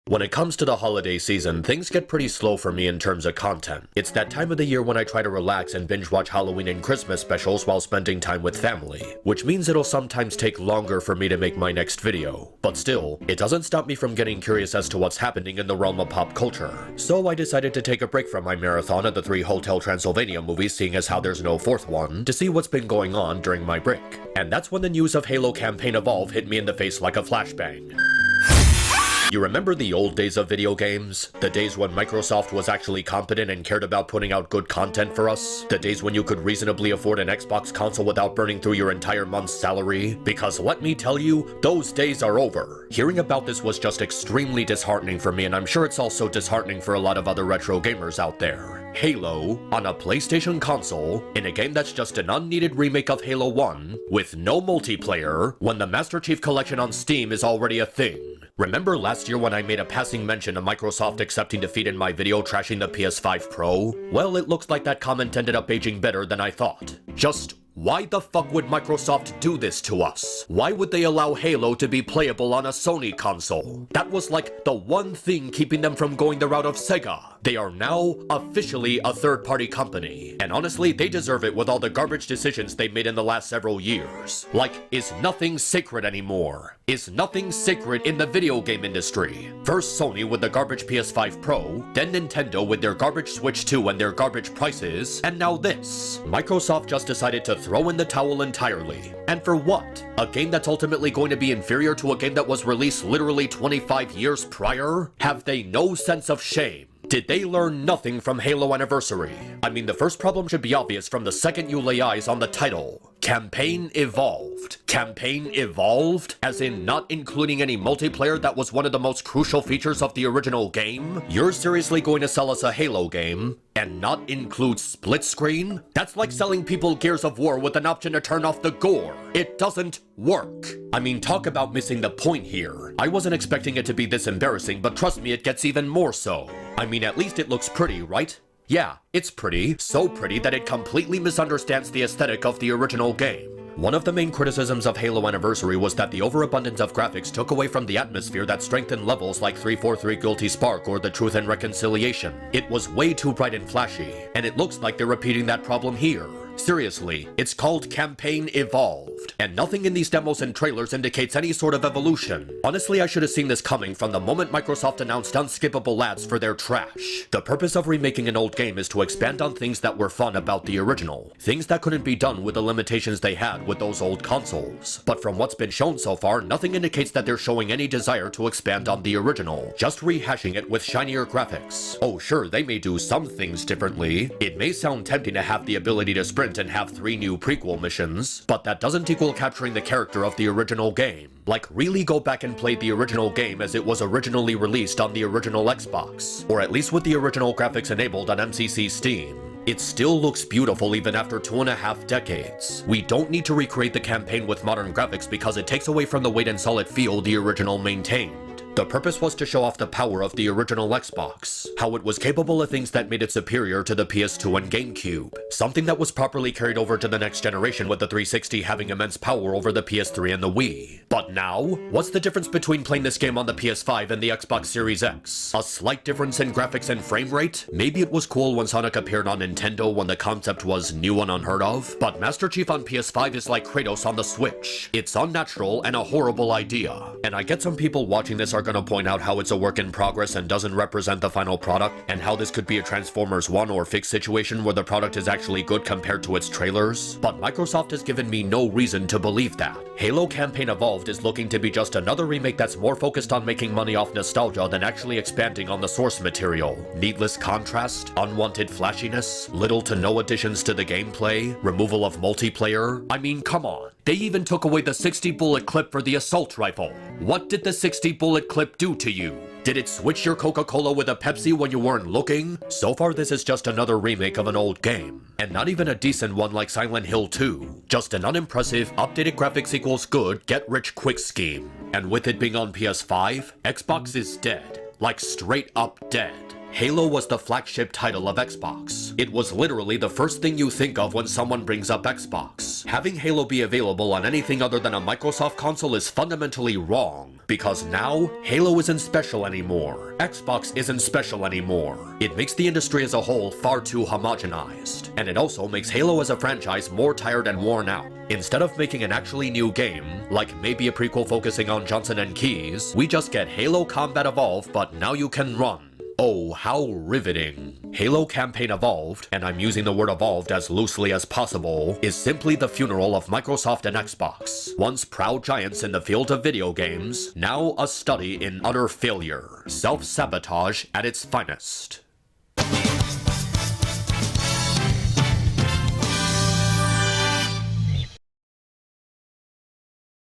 When it comes to the holiday season, things get pretty slow for me in terms of content. It's that time of the year when I try to relax and binge watch Halloween and Christmas specials while spending time with family, which means it'll sometimes take longer for me to make my next video. But still, it doesn't stop me from getting curious as to what's happening in the realm of pop culture. So I decided to take a break from my marathon of the 3 Hotel Transylvania movies, seeing as how there's no 4th one, to see what's been going on during my break. And that's when the news of Halo Campaign Evolve hit me in the face like a flashbang. You remember the old days of video games? The days when Microsoft was actually competent and cared about putting out good content for us? The days when you could reasonably afford an Xbox console without burning through your entire month's salary? Because let me tell you, those days are over. Hearing about this was just extremely disheartening for me, and I'm sure it's also disheartening for a lot of other retro gamers out there. Halo, on a PlayStation console, in a game that's just an unneeded remake of Halo 1, with no multiplayer, when the Master Chief Collection on Steam is already a thing. Remember last year when I made a passing mention of Microsoft accepting defeat in my video trashing the PS5 Pro? Well, it looks like that comment ended up aging better than I thought. Just why the fuck would Microsoft do this to us? Why would they allow Halo to be playable on a Sony console? That was like the one thing keeping them from going the route of Sega. They are now officially a third-party company, and honestly, they deserve it with all the garbage decisions they made in the last several years. Like, is nothing sacred anymore? Is nothing sacred in the video game industry? First Sony with the garbage PS5 Pro, then Nintendo with their garbage Switch 2 and their garbage prices, and now this. Microsoft just decided to throw in the towel entirely. And for what? A game that's ultimately going to be inferior to a game that was released literally 25 years prior? Have they no sense of shame? Did they learn nothing from Halo Anniversary? I mean, the first problem should be obvious from the second you lay eyes on the title. Campaign Evolved. Campaign Evolved? As in not including any multiplayer that was one of the most crucial features of the original game? You're seriously going to sell us a Halo game and not include split screen? That's like selling people Gears of War with an option to turn off the gore. It doesn't work. I mean, talk about missing the point here. I wasn't expecting it to be this embarrassing, but trust me, it gets even more so. I mean, at least it looks pretty, right? Yeah, it's pretty, so pretty that it completely misunderstands the aesthetic of the original game. One of the main criticisms of Halo Anniversary was that the overabundance of graphics took away from the atmosphere that strengthened levels like 343 Guilty Spark or the Truth and Reconciliation. It was way too bright and flashy, and it looks like they're repeating that problem here. Seriously, it's called Campaign Evolved, and nothing in these demos and trailers indicates any sort of evolution. Honestly, I should have seen this coming from the moment Microsoft announced unskippable ads for their trash. The purpose of remaking an old game is to expand on things that were fun about the original, things that couldn't be done with the limitations they had with those old consoles. But from what's been shown so far, nothing indicates that they're showing any desire to expand on the original, just rehashing it with shinier graphics. Oh sure, they may do some things differently. It may sound tempting to have the ability to sprint and have 3 new prequel missions, but that doesn't equal capturing the character of the original game. Like, really go back and play the original game as it was originally released on the original Xbox, or at least with the original graphics enabled on MCC Steam. It still looks beautiful even after 2.5 decades. We don't need to recreate the campaign with modern graphics because it takes away from the weight and solid feel the original maintained. The purpose was to show off the power of the original Xbox, how it was capable of things that made it superior to the PS2 and GameCube, something that was properly carried over to the next generation with the 360 having immense power over the PS3 and the Wii. But now, what's the difference between playing this game on the PS5 and the Xbox Series X? A slight difference in graphics and frame rate? Maybe it was cool when Sonic appeared on Nintendo when the concept was new and unheard of, but Master Chief on PS5 is like Kratos on the Switch. It's unnatural and a horrible idea. And I get some people watching this are gonna point out how it's a work in progress and doesn't represent the final product, and how this could be a Transformers 1 or Fix situation where the product is actually good compared to its trailers, but Microsoft has given me no reason to believe that. Halo Campaign Evolved is looking to be just another remake that's more focused on making money off nostalgia than actually expanding on the source material. Needless contrast, unwanted flashiness, little to no additions to the gameplay, removal of multiplayer. I mean, come on. They even took away the 60 bullet clip for the assault rifle. What did the 60 bullet clip do to you? Did it switch your Coca-Cola with a Pepsi when you weren't looking? So far this is just another remake of an old game, and not even a decent one like Silent Hill 2. Just an unimpressive, updated graphics equals good, get-rich-quick scheme. And with it being on PS5, Xbox is dead. Like straight up dead. Halo was the flagship title of Xbox. It was literally the first thing you think of when someone brings up Xbox. Having Halo be available on anything other than a Microsoft console is fundamentally wrong. Because now, Halo isn't special anymore. Xbox isn't special anymore. It makes the industry as a whole far too homogenized. And it also makes Halo as a franchise more tired and worn out. Instead of making an actually new game, like maybe a prequel focusing on Johnson and Keyes, we just get Halo Combat Evolved, but now you can run. Oh, how riveting. Halo Campaign Evolved, and I'm using the word evolved as loosely as possible, is simply the funeral of Microsoft and Xbox. Once proud giants in the field of video games, now a study in utter failure. Self-sabotage at its finest.